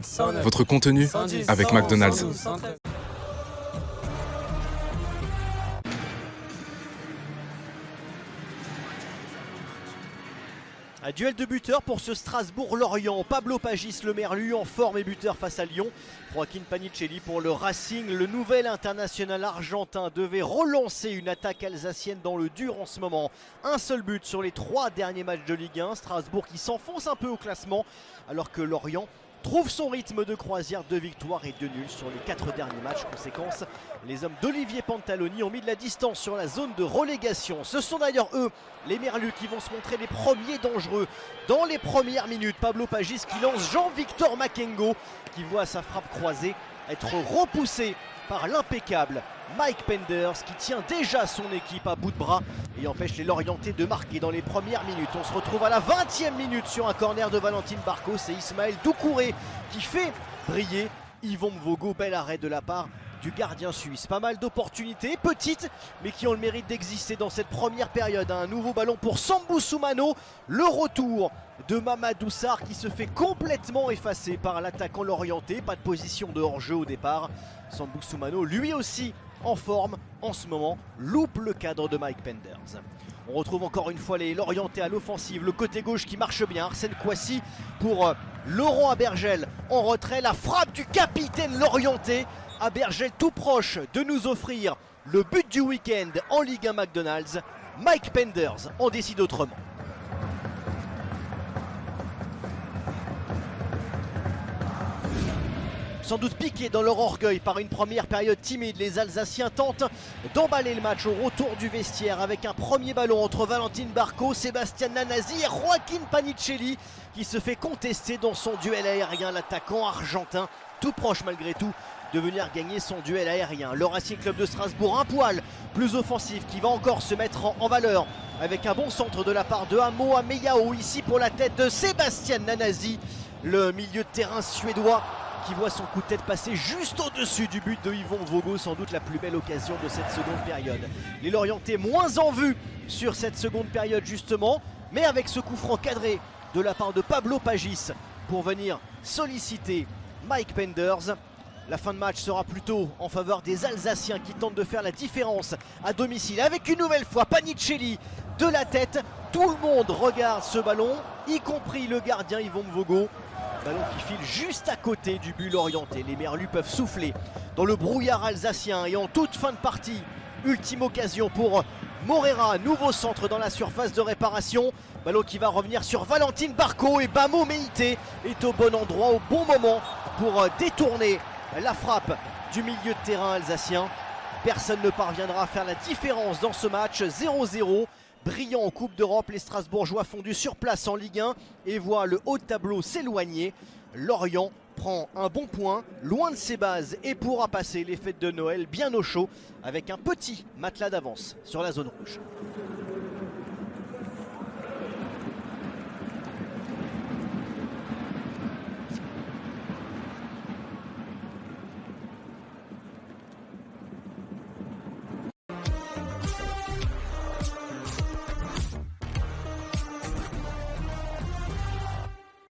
108, 109, Votre contenu 110, avec 111, McDonald's. 112, 113. Un duel de buteurs pour ce Strasbourg-Lorient. Pablo Pagis, le Merlu, en forme et buteur face à Lyon. Joaquin Panicelli pour le Racing. Le nouvel international argentin devait relancer une attaque alsacienne dans le dur en ce moment. Un seul but sur les 3 derniers matchs de Ligue 1. Strasbourg qui s'enfonce un peu au classement alors que Lorient trouve son rythme de croisière, 2 victoires et 2 nuls sur les 4 derniers matchs. Conséquence, les hommes d'Olivier Pantaloni ont mis de la distance sur la zone de relégation. Ce sont d'ailleurs eux, les Merlus, qui vont se montrer les premiers dangereux. Dans les premières minutes, Pablo Pagis qui lance Jean-Victor Makengo, qui voit sa frappe croisée être repoussée par l'impeccable Mike Penders, qui tient déjà son équipe à bout de bras et empêche les Lorientais de marquer dans les premières minutes. On se retrouve à la 20e minute sur un corner de Valentine Barco. C'est Ismaël Doucouré qui fait briller Yvon Mvogo. Bel arrêt de la part du gardien suisse. Pas mal d'opportunités, petites, mais qui ont le mérite d'exister dans cette première période. Un nouveau ballon pour Sambou Soumano. Le retour de Mamadou Sarr qui se fait complètement effacer par l'attaquant lorientais. Pas de position de hors-jeu au départ. Sambou Soumano, lui aussi en forme en ce moment, loupe le cadre de Mike Penders. On retrouve encore une fois les Lorientais à l'offensive, le côté gauche qui marche bien. Arsène Kouassi pour Laurent Abergel en retrait. La frappe du capitaine lorientais. Abergel tout proche de nous offrir le but du week-end en Ligue 1 McDonald's. Mike Penders en décide autrement. Sans doute piqués dans leur orgueil par une première période timide, les Alsaciens tentent d'emballer le match au retour du vestiaire avec un premier ballon entre Valentine Barco, Sébastien Nanazi et Joaquin Panicelli qui se fait contester dans son duel aérien. L'attaquant argentin, tout proche malgré tout de venir gagner son duel aérien. Le Racing Club de Strasbourg, un poil plus offensif, qui va encore se mettre en valeur avec un bon centre de la part de Amo Ameyao ici pour la tête de Sébastien Nanazi, le milieu de terrain suédois qui voit son coup de tête passer juste au-dessus du but de Yvon Mvogo, sans doute la plus belle occasion de cette seconde période. Les Lorientais moins en vue sur cette seconde période justement, mais avec ce coup franc cadré de la part de Pablo Pagis pour venir solliciter Mike Penders. La fin de match sera plutôt en faveur des Alsaciens qui tentent de faire la différence à domicile avec une nouvelle fois Panicelli de la tête. Tout le monde regarde ce ballon, y compris le gardien Yvon Mvogo. Ballon qui file juste à côté du but lorientais. Les Merlus peuvent souffler dans le brouillard alsacien et en toute fin de partie, ultime occasion pour Morera, nouveau centre dans la surface de réparation. Ballon qui va revenir sur Valentine Barco et Bamo Meïté est au bon endroit au bon moment pour détourner la frappe du milieu de terrain alsacien. Personne ne parviendra à faire la différence dans ce match. 0-0. Brillant en Coupe d'Europe, les Strasbourgeois fondus sur place en Ligue 1 et voient le haut de tableau s'éloigner. Lorient prend un bon point, loin de ses bases, et pourra passer les fêtes de Noël bien au chaud avec un petit matelas d'avance sur la zone rouge.